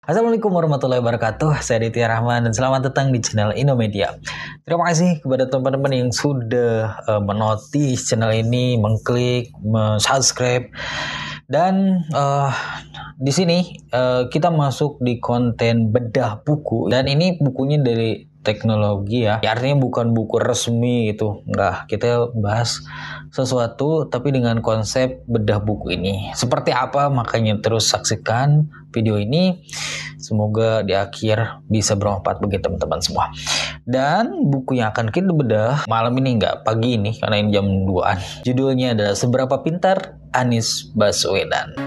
Assalamualaikum warahmatullahi wabarakatuh. Saya Aditya Rahman dan selamat datang di channel Indomedia. Terima kasih kepada teman-teman yang sudah menotis channel ini, mengklik, subscribe, dan di sini kita masuk di konten bedah buku, dan ini bukunya dari teknologi ya. Artinya bukan buku resmi gitu, enggak. Kita bahas sesuatu tapi dengan konsep bedah buku ini. Seperti apa, makanya terus saksikan video ini. Semoga di akhir bisa bermanfaat bagi teman-teman semua. Dan buku yang akan kita bedah malam ini, enggak pagi ini karena ini jam 2-an. Judulnya adalah Seberapa Pintar Anies Baswedan.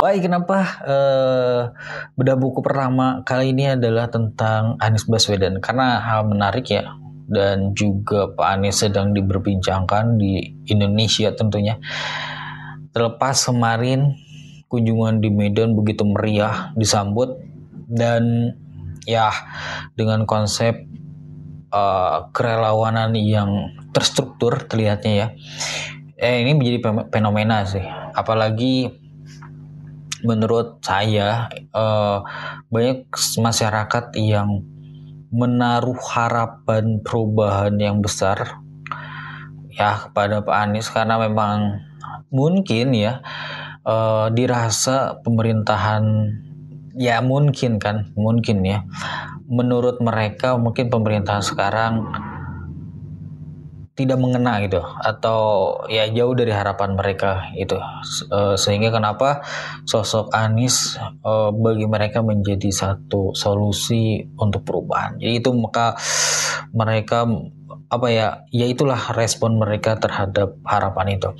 Baik, kenapa bedah buku pertama kali ini adalah tentang Anies Baswedan? Karena hal menarik ya, dan juga Pak Anies sedang diperbincangkan di Indonesia tentunya. Terlepas kemarin kunjungan di Medan begitu meriah disambut, dan ya dengan konsep kerelawanan yang terstruktur terlihatnya ya. Ini menjadi fenomena sih, apalagi menurut saya banyak masyarakat yang menaruh harapan perubahan yang besar ya kepada Pak Anies, karena memang mungkin ya dirasa pemerintahan ya mungkin ya, menurut mereka mungkin pemerintahan sekarang tidak mengena gitu, atau ya jauh dari harapan mereka itu, sehingga kenapa sosok Anies bagi mereka menjadi satu solusi untuk perubahan. Jadi itu maka mereka itulah respon mereka terhadap harapan itu.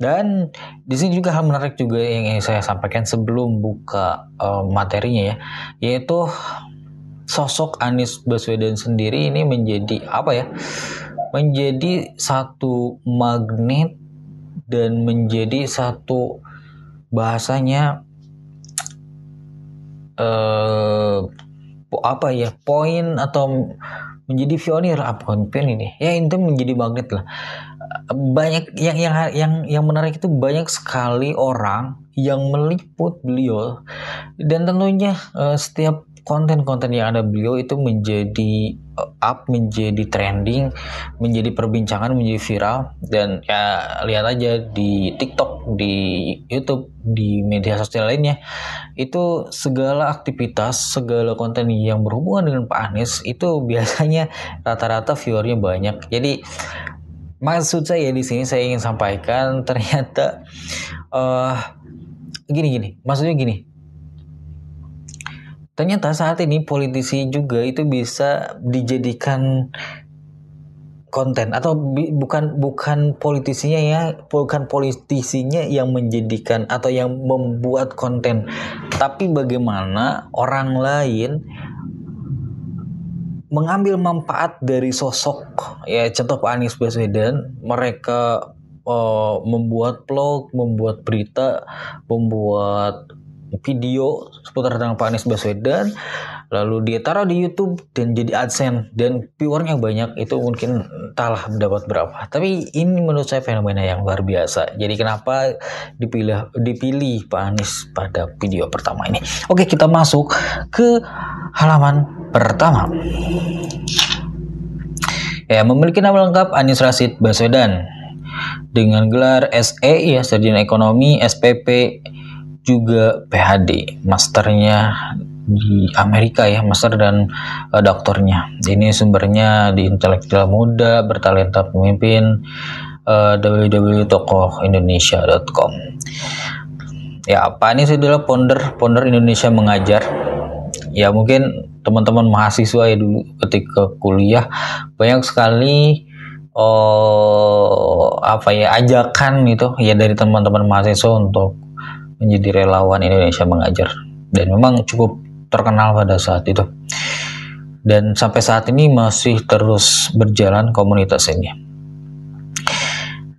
Dan di sini juga hal menarik juga yang ingin saya sampaikan sebelum buka materinya ya, yaitu sosok Anies Baswedan sendiri ini menjadi satu magnet dan menjadi satu bahasanya poin atau menjadi pionir ini ya, itu menjadi magnet lah. Banyak yang menarik itu, banyak sekali orang yang meliput beliau, dan tentunya setiap konten-konten yang ada beliau itu menjadi menjadi trending, menjadi perbincangan, menjadi viral. Dan ya lihat aja di TikTok, di YouTube, di media sosial lainnya, itu segala aktivitas, segala konten yang berhubungan dengan Pak Anies itu biasanya rata-rata viewernya banyak. Jadi maksud saya di sini saya ingin sampaikan, ternyata maksudnya gini. Ternyata saat ini politisi juga itu bisa dijadikan konten, atau bukan politisinya yang menjadikan atau yang membuat konten, tapi bagaimana orang lain mengambil manfaat dari sosok ya, contoh Pak Anies Baswedan. Mereka membuat vlog, membuat berita, membuat video seputar tentang Pak Anies Baswedan, lalu dia taruh di YouTube dan jadi AdSense, dan viewernya banyak. Itu mungkin entahlah mendapat berapa, tapi ini menurut saya fenomena yang luar biasa. Jadi kenapa dipilih Pak Anies pada video pertama ini? Oke, kita masuk ke halaman pertama. Ya, memiliki nama lengkap Anies Rashid Baswedan dengan gelar SE ya, Sarjana Ekonomi, SPP, juga PhD, masternya di Amerika ya, master dan doktornya. Ini sumbernya di Intelektual Muda Bertalenta Pemimpin, www.tokohindonesia.com. Ya, Pak Anies adalah founder Indonesia Mengajar. Ya, mungkin teman-teman mahasiswa ya dulu ketika kuliah banyak sekali ajakan gitu ya dari teman-teman mahasiswa untuk menjadi relawan Indonesia Mengajar, dan memang cukup terkenal pada saat itu, dan sampai saat ini masih terus berjalan komunitas ini.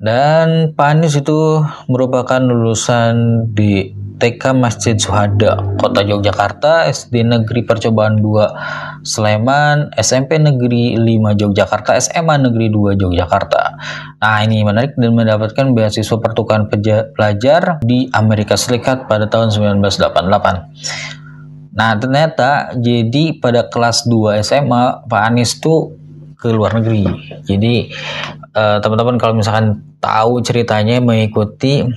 Dan Pak Anies itu merupakan lulusan di TK Masjid Suhada, Kota Yogyakarta, SD Negeri Percobaan 2 Sleman, SMP Negeri 5 Yogyakarta, SMA Negeri 2 Yogyakarta. Nah, ini menarik, dan mendapatkan beasiswa pertukaran pelajar di Amerika Serikat pada tahun 1988. Nah, ternyata jadi pada kelas 2 SMA Pak Anies tuh ke luar negeri. Jadi teman-teman kalau misalkan tahu ceritanya, mengikuti,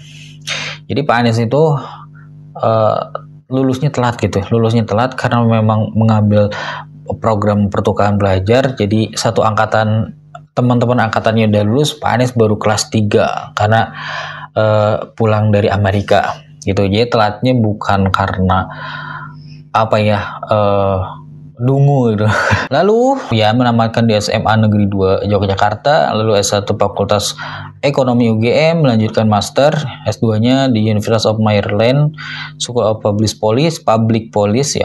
jadi Pak Anies itu lulusnya telat karena memang mengambil program pertukaran pelajar. Jadi satu angkatan, teman-teman angkatannya udah lulus, Pak Anies baru kelas 3 karena pulang dari Amerika gitu. Jadi telatnya bukan karena dungu gitu. Lalu ya menamatkan di SMA Negeri 2 Yogyakarta, lalu S1 Fakultas Ekonomi UGM, melanjutkan master, S2-nya di University of Maryland School of Public Policy.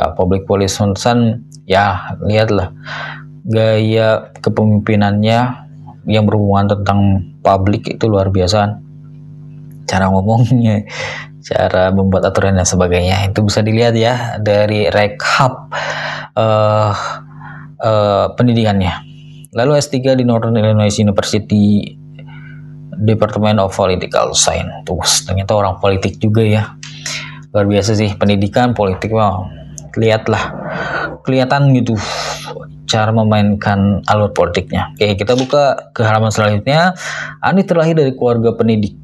Ya, lihatlah gaya kepemimpinannya yang berhubungan tentang publik itu luar biasa. Cara ngomongnya, cara membuat aturan dan sebagainya, itu bisa dilihat ya dari rekap pendidikannya. Lalu S3 di Northern Illinois University, Department of Political Science. Tuh, ternyata orang politik juga ya. Luar biasa sih, pendidikan politik. Wow, kelihatan gitu cara memainkan alur politiknya. Oke, kita buka ke halaman selanjutnya. Anies terlahir dari keluarga pendidik.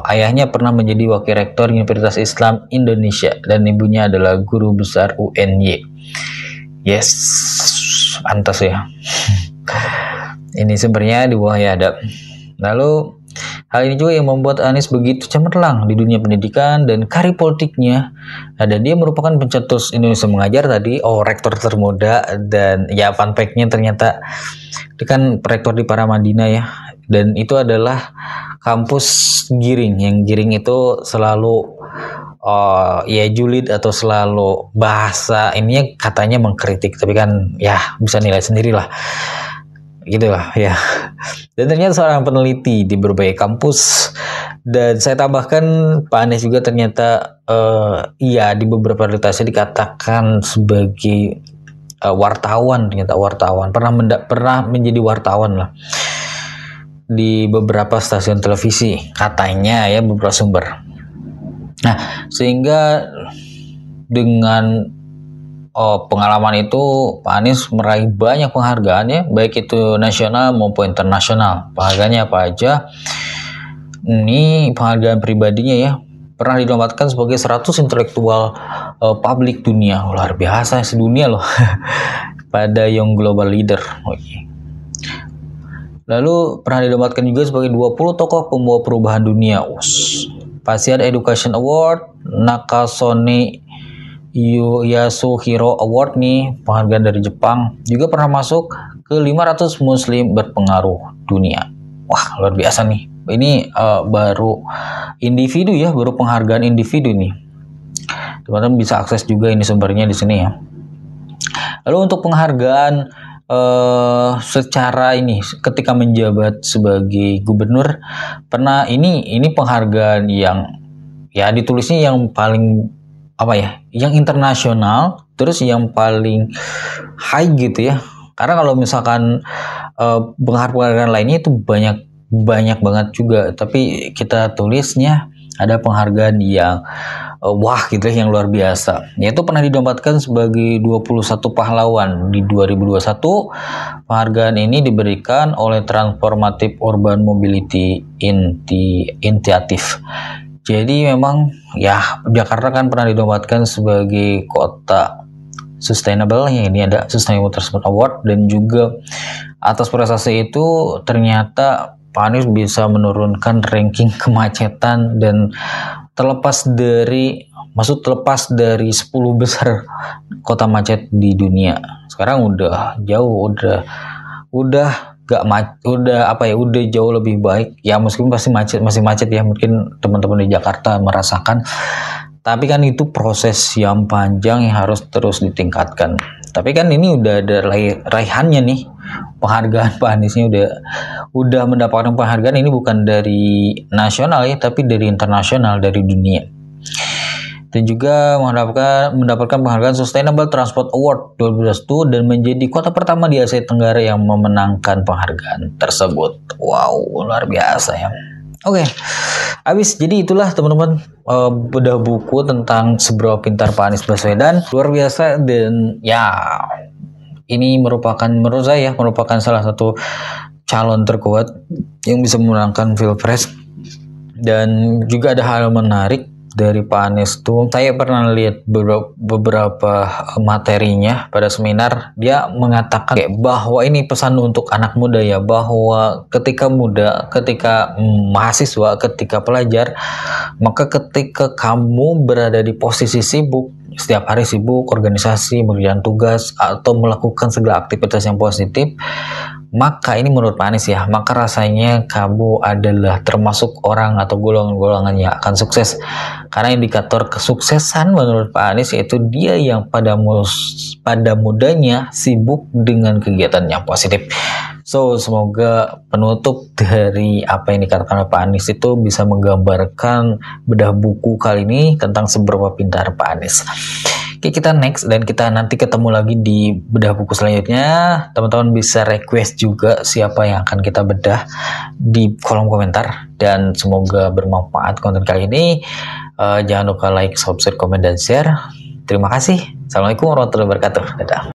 Ayahnya pernah menjadi wakil rektor Universitas Islam Indonesia dan ibunya adalah guru besar UNY. Yes, pantas ya. Ini sumbernya di bawah ya ada. Lalu hal ini juga yang membuat Anies begitu cemerlang di dunia pendidikan dan karir politiknya. Ada dia merupakan pencetus Indonesia Mengajar tadi, rektor termuda, dan ya fun fact-nya ternyata dia kan rektor di Paramadina ya. Dan itu adalah kampus Giring, yang Giring itu selalu julid atau selalu bahasa ininya katanya mengkritik, tapi kan ya bisa nilai sendiri lah gitu lah ya. Dan ternyata seorang peneliti di berbagai kampus. Dan saya tambahkan Pak Anies juga ternyata di beberapa realitasi dikatakan sebagai wartawan, pernah menjadi wartawan lah di beberapa stasiun televisi katanya ya, beberapa sumber. Nah, sehingga dengan pengalaman itu Pak Anies meraih banyak penghargaan ya, baik itu nasional maupun internasional. Penghargaannya apa aja? Ini penghargaan pribadinya ya, pernah dinobatkan sebagai 100 intelektual publik dunia. Luar biasa, sedunia loh. Pada Young Global Leader. Lalu pernah dinobatkan juga sebagai 20 tokoh pembawa perubahan dunia. Passion Education Award, Nakasone Yasuhiro Award nih, penghargaan dari Jepang. Juga pernah masuk ke 500 muslim berpengaruh dunia. Wah, luar biasa nih. Ini baru individu ya, baru penghargaan individu nih. Teman-teman bisa akses juga ini sumbernya di sini ya. Lalu untuk penghargaan secara ini ketika menjabat sebagai gubernur, pernah ini penghargaan yang ya ditulisnya yang paling yang internasional, terus yang paling high gitu ya. Karena kalau misalkan penghargaan lainnya itu banyak banget juga, tapi kita tulisnya ada penghargaan yang gitu yang luar biasa. Yaitu pernah dinobatkan sebagai 21 pahlawan di 2021. Penghargaan ini diberikan oleh Transformative Urban Mobility Initiative. Jadi memang ya Jakarta kan pernah dinobatkan sebagai kota sustainable, ya ini ada Sustainable Transport Award. Dan juga atas prestasi itu ternyata Pak Anies bisa menurunkan ranking kemacetan dan terlepas dari 10 besar kota macet di dunia. Sekarang udah jauh, udah jauh lebih baik. Ya meskipun masih macet ya, mungkin teman-teman di Jakarta merasakan. Tapi kan itu proses yang panjang yang harus terus ditingkatkan. Tapi kan ini udah ada raihannya nih. Penghargaan Pak Aniesnya udah mendapatkan penghargaan ini bukan dari nasional ya, tapi dari internasional, dari dunia. dan juga mendapatkan penghargaan Sustainable Transport Award 2021 dan menjadi kota pertama di Asia Tenggara yang memenangkan penghargaan tersebut. Wow, luar biasa ya. Oke, habis. Jadi itulah teman-teman bedah buku tentang seberapa pintar Pak Anies Baswedan. Luar biasa, dan ya ini menurut saya merupakan salah satu calon terkuat yang bisa memenangkan Pilpres. Dan juga ada hal menarik dari Pak Anies tuh, saya pernah lihat beberapa materinya pada seminar. Dia mengatakan bahwa ini pesan untuk anak muda ya, bahwa ketika mahasiswa, ketika pelajar, maka ketika kamu berada di posisi sibuk, setiap hari sibuk, organisasi, mengerjakan tugas, atau melakukan segala aktivitas yang positif, maka ini menurut Pak Anies ya, maka rasanya kamu adalah termasuk orang atau golongan-golongan yang akan sukses. Karena indikator kesuksesan menurut Pak Anies yaitu dia yang pada mudanya sibuk dengan kegiatan yang positif. So, semoga penutup dari apa yang dikatakan oleh Pak Anies itu bisa menggambarkan bedah buku kali ini tentang seberapa pintar Pak Anies. Oke, kita next, dan kita nanti ketemu lagi di bedah buku selanjutnya. Teman-teman bisa request juga siapa yang akan kita bedah di kolom komentar, dan semoga bermanfaat konten kali ini. Jangan lupa like, subscribe, komen, dan share. Terima kasih. Assalamualaikum warahmatullahi wabarakatuh. Dadah.